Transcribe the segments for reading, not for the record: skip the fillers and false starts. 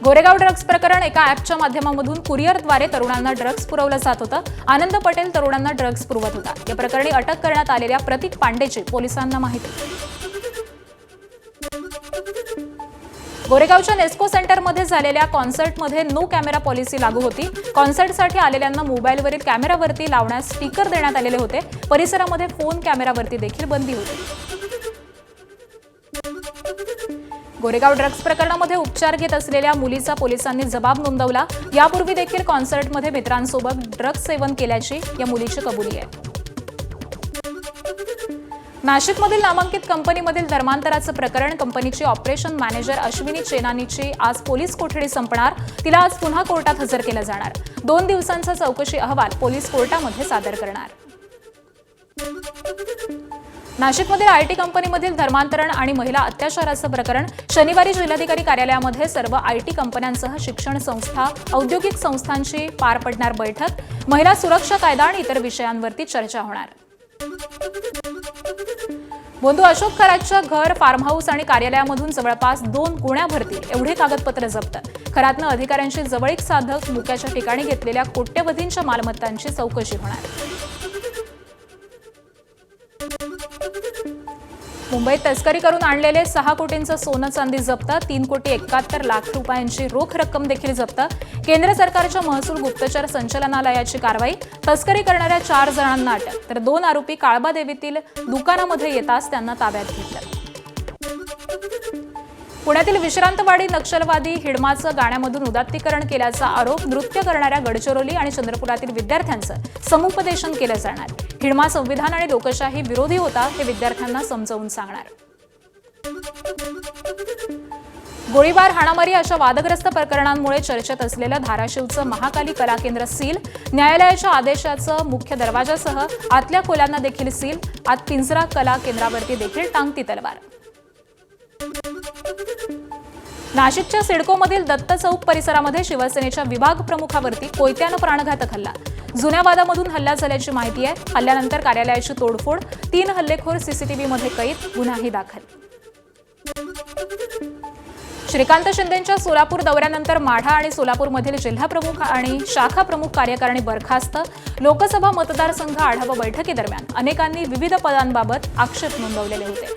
Goregaon drugs प्रकरण एका ॲपच्या माध्यमामधून कुरिअरद्वारे तरुणांना ड्रग्ज पुरवलं जात होतं। आनंद पटेल तरुणांना ड्रग्ज पुरवत होता। या प्रकरणी अटक करण्यात आलेल्या प्रतीक पांडेची पोलिसांना माहिती। गोरेगावच्या नेस्को सेंटरमध्ये झालेल्या कॉन्सर्टमध्ये नो कॅमेरा पॉलिसी लागू होती। कॉन्सर्टसाठी आलेल्यांना मोबाईलवरील कॅमेरावरती लावण्यास स्टिकर देण्यात आलेले होते। परिसरामध्ये फोन कॅमेरावरती देखील बंदी होती। गोरेगाव ड्रग्ज प्रकरणामध्ये उपचार घेत असलेल्या मुलीचा पोलिसांनी जबाब नोंदवला। यापूर्वी देखील कॉन्सर्टमध्ये मित्रांसोबत ड्रग्ज सेवन केल्याची या मुलीची कबुली आहे। नाशिकमधील नामांकित कंपनीमधील धर्मांतराचं प्रकरण कंपनीची ऑपरेशन मॅनेजर अश्विनी चेनानीची आज पोलीस कोठडी संपणार। तिला आज पुन्हा कोर्टात हजर केलं जाणार। 2 दिवसांचा चौकशी अहवाल पोलीस कोर्टामध्ये सादर करणार। नाशिकमधील आयटी कंपनीमधील धर्मांतरण आणि महिला अत्याचाराचं प्रकरण शनिवारी जिल्हाधिकारी कार्यालयामध्ये सर्व आयटी कंपन्यांसह शिक्षण संस्था, औद्योगिक संस्थांची पार पडणार बैठक। महिला सुरक्षा कायदा आणि इतर विषयांवरती चर्चा होणार। बंधू अशोक खरातच्या घर, फार्म हाऊस आणि कार्यालयामधून जवळपास 2 गुन्ह्या भरतील एवढे कागदपत्र जप्त। खरातनं अधिकाऱ्यांशी जवळीक साधक मुक्याच्या ठिकाणी घेतलेल्या कोट्यवधींच्या मालमत्तांची चौकशी होणार। मुंबईत तस्करी करून आणलेले 6 कोटींचं सोनं चांदी जप्त, 3,71,00,000 रुपयांची रोख रक्कम देखील जप्त। केंद्र सरकारच्या महसूल गुप्तचर संचालनालयाची कारवाई। तस्करी करणाऱ्या 4 जणांना अटक, तर 2 आरोपी काळबादेवीतील दुकानामध्ये येताच त्यांना ताब्यात घेतलं। पुण्यातील विश्रांतवाडी नक्षलवादी हिडमाचं गाण्यामधून उदात्तीकरण केल्याचा आरोप। नृत्य करणाऱ्या गडचिरोली आणि चंद्रपुरातील विद्यार्थ्यांचं समुपदेशन केलं जाणार। हिडमा संविधान आणि लोकशाही विरोधी होता हे विद्यार्थ्यांना समजावून सांगणार। गोळीबार, हाणामारी अशा वादग्रस्त प्रकरणांमुळे चर्चेत असलेलं धाराशिवचं महाकाली कला केंद्र सील। न्यायालयाच्या आदेशाचं मुख्य दरवाजासह आतल्या खोल्यांना देखील सील। आत पिंजरा कला केंद्रावरती देखील टांगती तलवार। नाशिकच्या सिडकोमधील दत्त चौक परिसरामध्ये शिवसेनेच्या विभाग प्रमुखावरती कोयत्यानं प्राणघातक हल्ला। जुन्या वादामधून हल्ला झाल्याची माहिती आहे। हल्ल्यानंतर कार्यालयाची तोडफोड, 3 हल्लेखोर सीसीटीव्हीमध्ये कैद, गुन्हाही दाखल। श्रीकांत शिंदेंच्या सोलापूर दौऱ्यानंतर माढा आणि सोलापूरमधील जिल्हाप्रमुख आणि शाखा प्रमुख कार्यकारिणी बरखास्त। लोकसभा मतदारसंघ आढावा बैठकीदरम्यान अनेकांनी विविध पदांबाबत आक्षेप नोंदवलेले होते।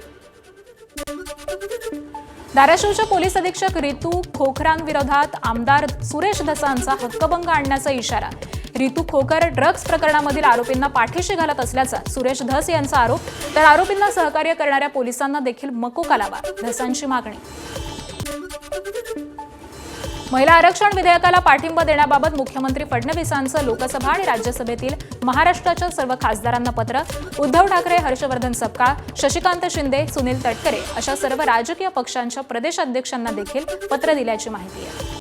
धाराशिवच्या पोलीस अधीक्षक रितू खोखरांविरोधात आमदार सुरेश धसांचा हक्कभंग आणण्याचा इशारा। रितू खोखर ड्रग्ज प्रकरणामधील आरोपींना पाठीशी घालत असल्याचा सुरेश धस यांचा आरोप, तर आरोपींना सहकार्य करणाऱ्या पोलिसांना देखील मकोका लावा, धसांची मागणी। महिला आरक्षण विधेयकाला पाठिंबा देण्याबाबत मुख्यमंत्री फडणवीसांचं लोकसभा आणि राज्यसभेतील महाराष्ट्राच्या सर्व खासदारांना पत्र। उद्धव ठाकरे, हर्षवर्धन सपकाळ, शशिकांत शिंदे, सुनील तटकरे अशा सर्व राजकीय पक्षांच्या प्रदेशाध्यक्षांना देखील पत्र दिल्याची माहिती आहे।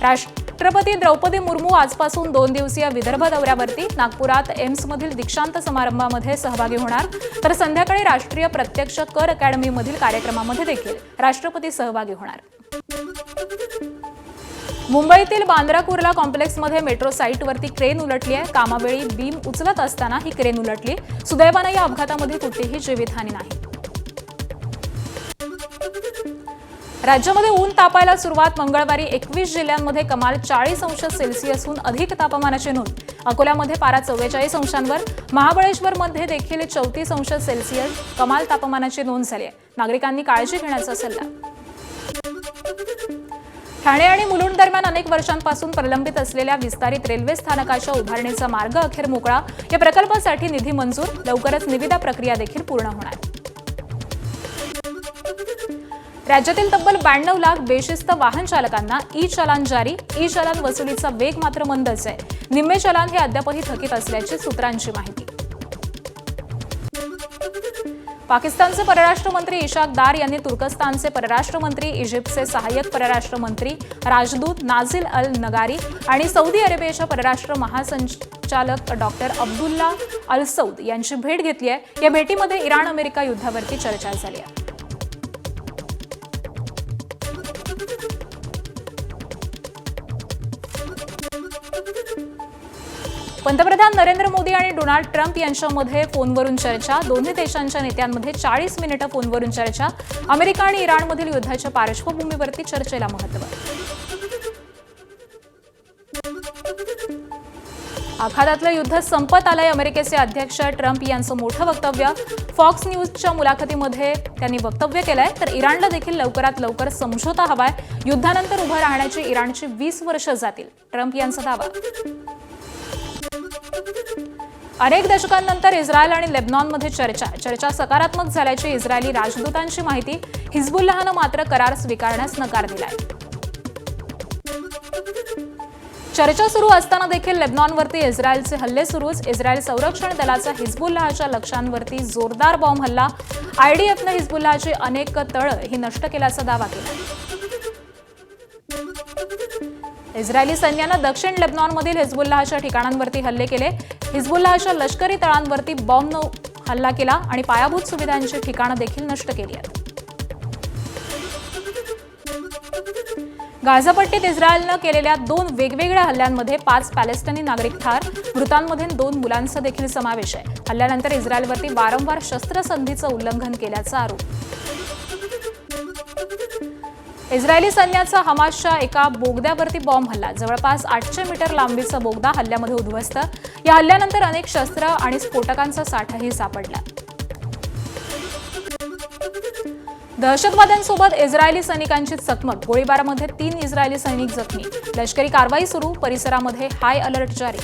राष्ट्रपती द्रौपदी मुर्मू आजपासून 2 दिवसीय विदर्भ दौऱ्यावरती। नागपुरात एम्समधील दीक्षांत समारंभामध्ये सहभागी होणार, तर संध्याकाळी राष्ट्रीय प्रत्यक्ष कर अकॅडमीमधील कार्यक्रमामध्ये देखील राष्ट्रपती सहभागी होणार। मुंबईतील बांद्रा कुर्ला कॉम्प्लेक्समध्ये मेट्रो साईटवरती क्रेन उलटली आहे। कामावेळी बीम उचलत असताना ही क्रेन उलटली। सुदैवाने या अपघातामध्ये कुठलीही जीवितहानी नाही। राज्यामध्ये ऊन तापायला सुरुवात। मंगळवारी 21 जिल्ह्यांमध्ये कमाल 40 अंश सेल्सिअसहून अधिक तापमानाची नोंद। अकोल्यामध्ये पारा 44 अंशांवर, महाबळेश्वरमध्ये देखील 34 अंश सेल्सिअस कमाल तापमानाची नोंद झाली आहे। नागरिकांनी काळजी घेण्याचा सल्ला। ठाणे आणि मुलुंड दरम्यान अनेक वर्षांपासून प्रलंबित असलेल्या विस्तारित रेल्वे स्थानकाच्या उभारणीचा मार्ग अखेर मोकळा। या प्रकल्पासाठी निधी मंजूर, लवकरच निविदा प्रक्रिया देखील पूर्ण होणार। राज्यातील तब्बल 92 लाख बेशिस्त वाहन चालकांना ई चलान जारी। ई चलान वसुलीचा वेग मात्र मंदच आहे। निम्मे चलान हे अद्यापही थकीत असल्याची सूत्रांची माहिती। पाकिस्तानचे परराष्ट्र मंत्री इशाक दार यांनी तुर्कस्तानचे परराष्ट्र मंत्री, इजिप्तचे सहाय्यक परराष्ट्र मंत्री राजदूत नाझिल अल नगारी आणि सौदी अरेबियाच्या परराष्ट्र महासंचालक डॉक्टर अब्दुल्ला अल सौद यांची भेट घेतली आहे। या भेटीमध्ये इराण अमेरिका युद्धावरती चर्चा झाली आहे। पंतप्रधान नरेंद्र मोदी आणि डोनाल्ड ट्रम्प यांच्यामध्ये फोनवरून चर्चा. दोन्ही देशांच्या नेत्यांमध्ये 40 मिनिटं फोनवरून चर्चा. अमेरिका आणि इराणमधील युद्धाच्या पार्श्वभूमीवरती चर्चेला महत्त्व. आखातातलं युद्ध संपत आलंय. अमेरिकेचे अध्यक्ष ट्रम्प यांचं मोठं वक्तव्य. फॉक्स न्यूजच्या मुलाखतीमध्ये त्यांनी वक्तव्य केलंय. तर इराणला देखील लवकरात लवकर समझोता हवाय. युद्धानंतर उभं राहण्याची इराणची 20 वर्ष जातील, ट्रम्प यांचा दावा. अनेक दशकांनंतर इस्रायल आणि लेबनॉनमध्ये चर्चा सकारात्मक झाल्याची इस्रायली राजदूतांची माहिती. हिजबुल्लाहनं मात्र करार स्वीकारण्यास नकार दिलाय. चर्चा सुरू असताना देखील लेबनॉनवरती इस्रायलचे हल्ले सुरूच. इस्रायल संरक्षण दलाचा हिजबुल्लाहच्या लक्ष्यांवरती जोरदार बॉम्ब हल्ला. आयडीएफनं हिजबुल्लाहची अनेक तळं ही नष्ट केल्याचा दावा केला. इस्रायली सैन्यानं दक्षिण लेबनॉनमधील हिजबुल्लाहच्या ठिकाणांवरती हल्ले केले. हिजबुल्लाहच्या लष्करी तळांवरती बॉम्बनं हल्ला केला आणि पायाभूत सुविधांची ठिकाणं देखील नष्ट केली आहेत. गाझापट्टीत इस्रायलनं केलेल्या 2 वेगवेगळ्या हल्ल्यांमध्ये 5 पॅलेस्टिनी नागरिक ठार. मृतांमध्ये 2 मुलांचा देखील समावेश आहे. हल्ल्यानंतर इस्रायलवरती वारंवार शस्त्रसंधीचं उल्लंघन केल्याचा आरोप. इस्रायली सैन्याचा हमासच्या एका बोगद्यावरती बॉम्ब हल्ला. जवळपास 800 मीटर लांबीचा बोगदा हल्ल्यामध्ये उद्ध्वस्त. या हल्ल्यानंतर अनेक शस्त्र आणि स्फोटकांचा साठाही सापडला. दहशतवाद्यांसोबत इस्रायली सैनिकांची चकमक. गोळीबारामध्ये 3 इस्रायली सैनिक जखमी. लष्करी कारवाई सुरू. परिसरामध्ये हाय अलर्ट जारी.